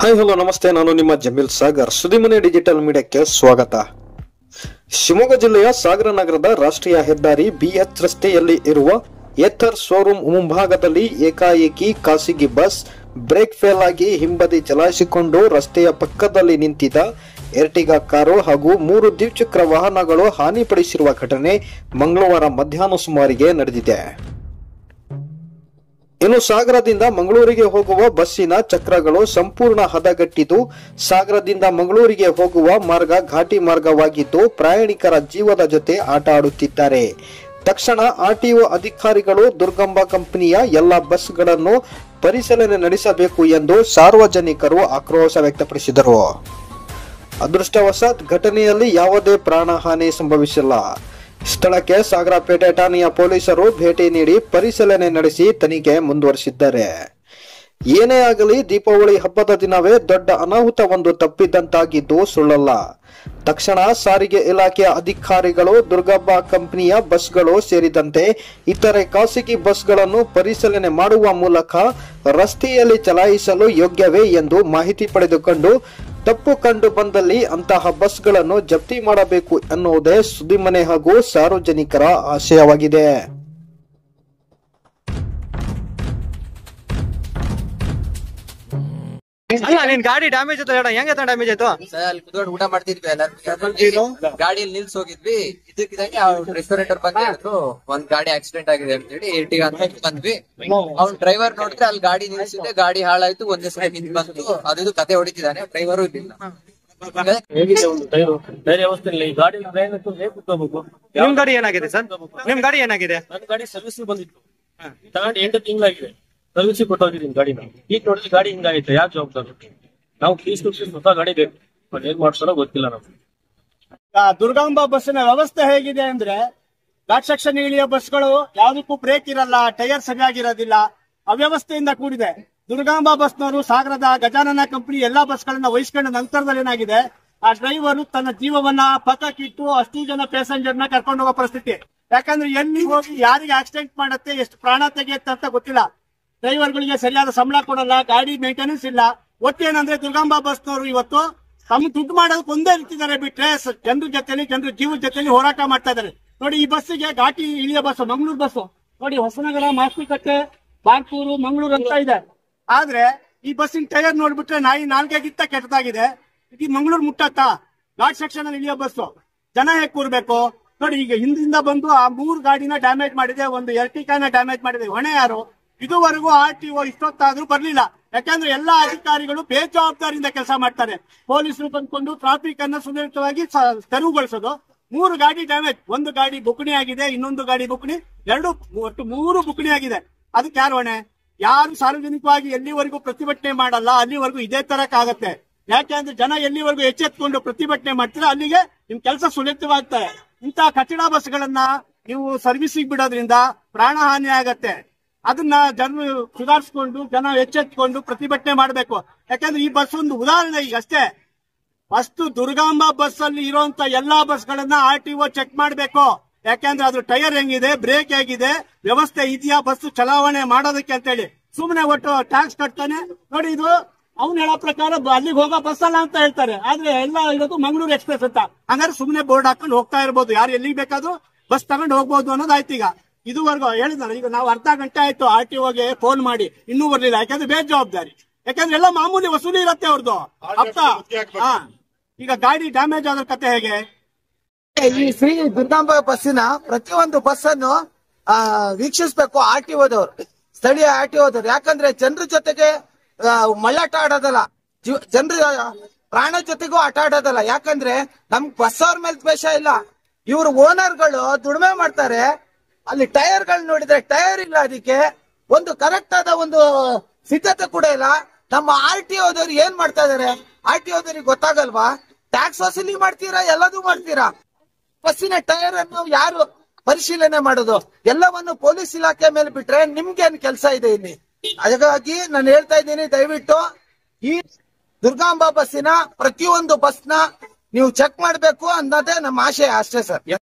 Hi hello ನಮಸ್ತೆ, ನಾನು ನಿಮ್ಮ ಜಮೀಲ್ ಸಾಗರ್. ಸುದ್ದಿಮನೆ ಡಿಜಿಟಲ್ ಮೀಡಿಯಾಕ್ಕೆ ಸ್ವಾಗತ. ಶಿವಮೊಗ್ಗ ಜಿಲ್ಲೆಯ ಸಾಗರ ನಗರದ ರಾಷ್ಟ್ರೀಯ ಹೆದ್ದಾರಿ BH ರಸ್ತೆಯಲ್ಲಿ ಇರುವ ಏಥರ್ ಶೋರೂಮ್ ಮುಂಭಾಗದಲ್ಲಿ ಏಕಾಏಕಿ ಖಾಸಗಿ ಬಸ್ ಬ್ರೇಕ್ ಫೇಲ್ ಆಗಿ ಹಿಂಬದಿ ಚಲಾಯಿಸಿಕೊಂಡು ರಸ್ತೆಯ ಪಕ್ಕದಲ್ಲಿ ನಿಂತಿದ್ದ ಎರ್ಟಿಗಾ ಕಾರು ಹಾಗೂ 3 ದ್ವಿಚಕ್ರ ವಾಹನಗಳು ಹಾನಿಪಡಿಸಿರುವ ಘಟನೆ ಮಂಗಳವಾರ ಮಧ್ಯಾಹ್ನ ಸುಮಾರಿಗೆ ನಡೆದಿದೆ. ಇನ್ನು ಸಾಗರದಿಂದ ಮಂಗಳೂರಿಗೆ ಹೋಗುವ ಬಸ್ಸಿನ ಚಕ್ರಗಳು ಸಂಪೂರ್ಣ ಹದಗೆಟ್ಟಿದ್ದು, ಸಾಗರದಿಂದ ಮಂಗಳೂರಿಗೆ ಹೋಗುವ ಮಾರ್ಗ ಘಾಟಿ ಮಾರ್ಗವಾಗಿದ್ದು ಪ್ರಯಾಣಿಕರ ಜೀವದ ಜೊತೆ ಆಟ ಆಡುತ್ತಿದ್ದಾರೆ. ತಕ್ಷಣ RTO ಅಧಿಕಾರಿಗಳು ದುರ್ಗಂಬ ಕಂಪನಿಯ ಎಲ್ಲ ಬಸ್ಗಳನ್ನು ಪರಿಶೀಲನೆ ನಡೆಸಬೇಕು ಎಂದು ಸಾರ್ವಜನಿಕರು ಆಕ್ರೋಶ ವ್ಯಕ್ತಪಡಿಸಿದರು. ಅದೃಷ್ಟವಶಾತ್ ಘಟನೆಯಲ್ಲಿ ಯಾವುದೇ ಪ್ರಾಣಹಾನಿ ಸಂಭವಿಸಿಲ್ಲ. ಸ್ಥಳಕ್ಕೆ ಸಾಗರಪೇಟೆ ಠಾಣೆಯ ಪೊಲೀಸರು ಭೇಟಿ ನೀಡಿ ಪರಿಶೀಲನೆ ನಡೆಸಿ ತನಿಖೆ ಮುಂದುವರಿಸಿದ್ದಾರೆ. ಏನೇ ಆಗಲಿ, ದೀಪಾವಳಿ ಹಬ್ಬದ ದಿನವೇ ದೊಡ್ಡ ಅನಾಹುತವೊಂದು ತಪ್ಪಿದ್ದಂತಾಗಿದ್ದು ಸುಳ್ಳಲ್ಲ. ತಕ್ಷಣ ಸಾರಿಗೆ ಇಲಾಖೆಯ ಅಧಿಕಾರಿಗಳು ದುರ್ಗಂಬ ಕಂಪನಿಯ ಬಸ್ಗಳು ಸೇರಿದಂತೆ ಇತರೆ ಖಾಸಗಿ ಬಸ್ಗಳನ್ನು ಪರಿಶೀಲನೆ ಮಾಡುವ ಮೂಲಕ ರಸ್ತೆಯಲ್ಲಿ ಚಲಾಯಿಸಲು ಯೋಗ್ಯವೇ ಎಂದು ಮಾಹಿತಿ ಪಡೆದುಕೊಂಡು ತಪ್ಪು ಕಂಡು ಬಂದಲ್ಲಿ ಅಂತಹ ಬಸ್ಗಳನ್ನು ಜಪ್ತಿ ಮಾಡಬೇಕು ಎನ್ನುವುದೇ ಸುದ್ದಿಮನೆ ಹಾಗೂ ಸಾರ್ವಜನಿಕರ ಆಶಯವಾಗಿದೆ. ಅಲ್ಲ, ನಿನ್ ಗಾಡಿ ಡ್ಯಾಮೇಜ್ ಆಯ್ತು ಹೇಳ. ಹೆಂಗ ಡ್ಯಾಮೇಜ್ ಆಯ್ತು? ಅಲ್ಲಿ ಕುತ್ಕೊಂಡು ಊಟ ಮಾಡ್ತಿದ್ವಿ ಎಲ್ಲರೂ, ಗಾಡಿಯಲ್ಲಿ ನಿಲ್ಸ್ ಹೋಗಿದ್ವಿ. ಇದಕ್ಕಿದಂಗೆ ರೆಸ್ಟೋರೆಂಟ್ ಅವ್ರು ಬಂದು ಹೇಳಿದ್ರು ಒಂದ್ ಗಾಡಿ ಆಕ್ಸಿಡೆಂಟ್ ಆಗಿದೆ ಅಂತ ಹೇಳಿ ಎರ್ಟಿಗಾ ಅಂತ ಬಂದ್ವಿ. ಅವ್ನ್ ಡ್ರೈವರ್ ನೋಡಿದ್ರೆ ಅಲ್ಲಿ ಗಾಡಿ ನಿಲ್ಸಿದ್ದೆ, ಗಾಡಿ ಹಾಳಾಯ್ತು. ಒಂದೇ ಸಲ ನಿಂತ್ ಬಂತು. ಅದು ಕತೆ ಹೊಡಿತಿದ್ದಾನೆ, ಡ್ರೈವರು ಇರ್ಲಿಲ್ಲ. ಹೇಗಿದೆ ಒಂದು ಟೈರ್ ವ್ಯವಸ್ಥೆ ಇಲ್ಲ. ಈ ಗಾಡಿ ಕೂತ್ಕೋಬೇಕು. ನಿಮ್ ಗಾಡಿ ಏನಾಗಿದೆ ಸರ್? ನಿಮ್ ಗಾಡಿ ಏನಾಗಿದೆ? ನನ್ನ ಗಾಡಿ ಸರ್ವಿಸ್ ಬಂದಿತ್ತು, ತಗೊಂಡು 8 ತಿಂಗಳಾಗಿದೆ. ಸರ್ವಿಸ್ ಕೊಟ್ಟೋಗಿದ್ದೀನಿ ಗಾಡಿನ. ಈಗ ನೋಡಿದ್ರೆ ಗಾಡಿ ಹಿಂಗಾಗೈತೆ. ಯಾಕೆ ಜವಾಬ್ದಾರಿ? ನಾವು ಪೀಸ್ ಟು ಪೀಸ್ ಹೊಸ ಗಾಡಿ ಬೇಕು, ಬಟ್ ಏನ್ ಮಾಡ್ತಾರೋ ಗೊತ್ತಿಲ್ಲ ನಮ್ಗೆ. ದುರ್ಗಾಂಬ ಬಸ್ಸಿನ ವ್ಯವಸ್ಥೆ ಹೇಗಿದೆ ಅಂದ್ರೆ, ಘಾಟ್ ಸೆಕ್ಷನ್ ಇಳಿಯೋ ಬಸ್ಗಳು ಯಾವ್ದಕ್ಕೂ ಬ್ರೇಕ್ ಇರಲ್ಲ, ಟೈರ್ ಸರಿಯಾಗಿರೋದಿಲ್ಲ, ಅವ್ಯವಸ್ಥೆಯಿಂದ ಕೂಡಿದೆ. ದುರ್ಗಾಂಬ ಬಸ್ನವರು ಸಾಗರದ ಗಜಾನನ ಕಂಪನಿ ಎಲ್ಲಾ ಬಸ್ಗಳನ್ನ ವಹಿಸ್ಕೊಂಡ ನಂತರದಲ್ಲಿ ಏನಾಗಿದೆ, ಆ ಡ್ರೈವರ್ ತನ್ನ ಜೀವವನ್ನ ಪಕ್ಕಕ್ಕಿಟ್ಟು ಅಷ್ಟು ಜನ ಪ್ಯಾಸೆಂಜರ್ನ ಕರ್ಕೊಂಡು ಹೋಗೋ ಪರಿಸ್ಥಿತಿ. ಯಾಕಂದ್ರೆ ಎಲ್ಲಿ ಹೋಗಿ ಯಾರಿಗೆ ಆಕ್ಸಿಡೆಂಟ್ ಮಾಡುತ್ತೆ, ಎಷ್ಟು ಪ್ರಾಣ ತೆಗೆಯುತ್ತೆ ಅಂತ ಗೊತ್ತಿಲ್ಲ. ಡ್ರೈವರ್ಗಳಿಗೆ ಸರಿಯಾದ ಸಂಬಳ ಕೊಡಲ್ಲ, ಗಾಡಿ ಮೇಂಟೆನೆನ್ಸ್ ಇಲ್ಲ. ಒಟ್ಟೇನಂದ್ರೆ ದುರ್ಗಾಂಬ ಬಸ್ನವರು ಇವತ್ತು ತಮ್ಮ ದುಡ್ಡು ಮಾಡೋದಕ್ಕೆ ಒಂದೇ ನಿಂತಿದ್ದಾರೆ ಬಿಟ್ರೆ ಜನರ ಜೊತೆಲಿ, ಜನರ ಜೀವದ ಜೊತೆಲಿ ಹೋರಾಟ ಮಾಡ್ತಾ ಇದ್ದಾರೆ. ನೋಡಿ, ಈ ಬಸ್ಸಿಗೆ ಘಾಟಿ ಇಳಿಯೋ ಬಸ್ ಮಂಗಳೂರು ಬಸ್ ನೋಡಿ, ಹೊಸನಗರ, ಮಾಸ್ತಿಕಟ್ಟೆ, ಬಾರ್ಕೂರು, ಮಂಗಳೂರು ಅಂತ ಇದೆ. ಆದ್ರೆ ಈ ಬಸ್ಸಿನ ಟೈರ್ ನೋಡ್ಬಿಟ್ರೆ ನಾಯಿ ನಾಲ್ಗೆಗಿಂತ ಕೆಟ್ಟದಾಗಿದೆ. ಈ ಮಂಗಳೂರು ಮುಟ್ಟತ್ತಾ? ಘಾಟ್ ಸೆಕ್ಷನ್ ಅಲ್ಲಿ ಇಳಿಯೋ ಬಸ್ಸು ಜನ ಹೇಗ್ ಕೂರ್ಬೇಕು ನೋಡಿ. ಈಗ ಹಿಂದಿಂದ ಬಂದು ಆ 3 ಗಾಡಿನ ಡ್ಯಾಮೇಜ್ ಮಾಡಿದೆ, ಒಂದು ಎರ್ಟಿಗಾನ ಡ್ಯಾಮೇಜ್ ಮಾಡಿದೆ. ಹೊಣೆ ಯಾರು? ಇದುವರೆಗೂ RTO ಇಷ್ಟೊತ್ತಾದ್ರೂ ಬರ್ಲಿಲ್ಲ. ಯಾಕಂದ್ರೆ ಎಲ್ಲಾ ಅಧಿಕಾರಿಗಳು ಬೇಜವಾಬ್ದಾರಿಯಿಂದ ಕೆಲಸ ಮಾಡ್ತಾರೆ. ಪೊಲೀಸರು ಬಂದ್ಕೊಂಡು ಟ್ರಾಫಿಕ್ ಅನ್ನ ಸುರಕ್ಷಿತವಾಗಿ ತೆರವುಗೊಳಿಸೋದು. 3 ಗಾಡಿ ಡ್ಯಾಮೇಜ್, ಒಂದು ಗಾಡಿ ಬುಕ್ಣಿ ಆಗಿದೆ, ಇನ್ನೊಂದು ಗಾಡಿ ಬುಕ್ಣಿ, ಒಟ್ಟು 3 ಬುಕ್ಣಿ ಆಗಿದೆ. ಅದಕ್ಕೆ ಯಾರು ಹೊಣೆ? ಯಾರು ಸಾರ್ವಜನಿಕವಾಗಿ ಎಲ್ಲಿವರೆಗೂ ಪ್ರತಿಭಟನೆ ಮಾಡಲ್ಲ ಅಲ್ಲಿವರೆಗೂ ಇದೇ ತರಕಾಗತ್ತೆ. ಯಾಕೆಂದ್ರೆ ಜನ ಎಲ್ಲಿವರೆಗೂ ಎಚ್ಚೆತ್ಕೊಂಡು ಪ್ರತಿಭಟನೆ ಮಾಡ್ತೀರಾ ಅಲ್ಲಿಗೆ ನಿಮ್ ಕೆಲಸ ಸುಲಭವಾಗ್ತದೆ. ಇಂತಹ ಕಚಡ ಬಸ್ಗಳನ್ನ ನೀವು ಸರ್ವಿಸಿಗೆ ಬಿಡೋದ್ರಿಂದ ಪ್ರಾಣ ಹಾನಿ ಆಗತ್ತೆ. ಅದನ್ನ ಜನರು ಸುಧಾರಿಸಿಕೊಂಡು ಜನ ಎಚ್ಚೆತ್ಕೊಂಡು ಪ್ರತಿಭಟನೆ ಮಾಡಬೇಕು. ಯಾಕಂದ್ರೆ ಈ ಬಸ್ ಒಂದು ಉದಾಹರಣೆ ಈಗ ಅಷ್ಟೇ. ಫಸ್ಟ್ ದುರ್ಗಾಂಬ ಬಸ್ ಅಲ್ಲಿ ಇರುವಂತ ಎಲ್ಲಾ ಬಸ್ಗಳನ್ನ RTO ಚೆಕ್ ಮಾಡಬೇಕು. ಯಾಕಂದ್ರೆ ಅದ್ರ ಟೈರ್ ಹೆಂಗಿದೆ, ಬ್ರೇಕ್ ಹೇಗಿದೆ, ವ್ಯವಸ್ಥೆ ಇದೆಯಾ ಬಸ್ ಚಲಾವಣೆ ಮಾಡೋದಕ್ಕೆ ಅಂತ ಹೇಳಿ. ಸುಮ್ನೆ ಒಟ್ಟು ಟ್ಯಾಕ್ಸ್ ಕಟ್ತಾನೆ ನೋಡಿ. ಇದು ಅವ್ನು ಹೇಳೋ ಪ್ರಕಾರ ಅಲ್ಲಿಗೆ ಹೋಗೋ ಬಸ್ ಅಲ್ಲ ಅಂತ ಹೇಳ್ತಾರೆ, ಆದ್ರೆ ಎಲ್ಲ ಇರೋದು ಮಂಗಳೂರು ಎಕ್ಸ್ಪ್ರೆಸ್ ಅಂತ. ಹಂಗಾರೆ ಸುಮ್ನೆ ಬೋರ್ಡ್ ಹಾಕೊಂಡು ಹೋಗ್ತಾ ಇರ್ಬೋದು, ಯಾರು ಎಲ್ಲಿಗೆ ಬೇಕಾದ್ರೂ ಬಸ್ ತಗೊಂಡು ಹೋಗ್ಬೋದು ಅನ್ನೋದಾಯ್ತು. ಈಗ ಇದುವರೆಗೂ ಹೇಳಿದಾರೆ, ಈಗ ನಾವು ಅರ್ಧ ಗಂಟೆ ಆಯ್ತು RTOಗೆ ಫೋನ್ ಮಾಡಿ, ಇನ್ನೂ ಬರ್ಲಿಲ್ಲ. ಯಾಕಂದ್ರೆ ಬೇಜವಾಬ್ದಾರಿ. ಯಾಕಂದ್ರೆ ಎಲ್ಲ ಮಾಮೂಲಿ ವಸೂಲಿ ಇರತ್ತೆ ಅವ್ರದ್ದು ಅರ್ಥ. ಈಗ ಗಾಡಿ ಡ್ಯಾಮೇಜ್ ಆದ್ರ ಕತೆ ಹೇಗೆ? ಈ ಶ್ರೀ ದುರ್ಗಾಂಬ ಬಸ್ಸಿನ ಪ್ರತಿಯೊಂದು ಬಸ್ ಅನ್ನು ವೀಕ್ಷಿಸಬೇಕು RTOದವ್ರು, ಸ್ಥಳೀಯ RTOದವ್ರು. ಯಾಕಂದ್ರೆ ಜನರ ಜೊತೆಗೆ ಮಳ್ಳಾಟ ಆಡೋದಲ್ಲ, ಜನರ ಪ್ರಾಣ ಜೊತೆಗೂ ಆಟ ಆಡೋದಲ್ಲ. ಯಾಕಂದ್ರೆ ನಮ್ಗ್ ಬಸ್ ಅವ್ರ ಮೇಲೆ ದ್ವೇಷ ಇಲ್ಲ. ಇವ್ರು ಓನರ್ಗಳು ದುಡಿಮೆ ಮಾಡ್ತಾರೆ. ಅಲ್ಲಿ ಟೈರ್ ಗಳು ನೋಡಿದ್ರೆ ಟೈರ್ ಇಲ್ಲ, ಅದಕ್ಕೆ ಒಂದು ಕರೆಕ್ಟ್ ಆದ ಒಂದು ಸಿದ್ಧತೆ ಕೂಡ ಇಲ್ಲ. ನಮ್ಮ RTOದವ್ರು ಏನ್ ಮಾಡ್ತಾ ಇದಾರೆ? RTOದವ್ರಿಗೆ ಗೊತ್ತಾಗಲ್ವಾ? ಟ್ಯಾಕ್ಸ್ ವಸೂಲಿ ಮಾಡ್ತೀರಾ, ಎಲ್ಲದೂ ಮಾಡ್ತೀರಾ. ಬಸ್ಸಿನ ಟೈರ್ ಅನ್ನು ಯಾರು ಪರಿಶೀಲನೆ ಮಾಡೋದು? ಎಲ್ಲವನ್ನು ಪೊಲೀಸ್ ಇಲಾಖೆ ಮೇಲೆ ಬಿಟ್ರೆ ನಿಮ್ಗೇನ್ ಕೆಲಸ ಇದೆ ಇಲ್ಲಿ? ಹಾಗಾಗಿ ನಾನು ಹೇಳ್ತಾ ಇದ್ದೀನಿ, ದಯವಿಟ್ಟು ಈ ದುರ್ಗಾಂಬ ಬಸ್ಸಿನ ಪ್ರತಿಯೊಂದು ಬಸ್ನ ನೀವು ಚೆಕ್ ಮಾಡ್ಬೇಕು ಅನ್ನೋದೇ ನಮ್ಮ ಆಶಯ ಅಷ್ಟೇ ಸರ್.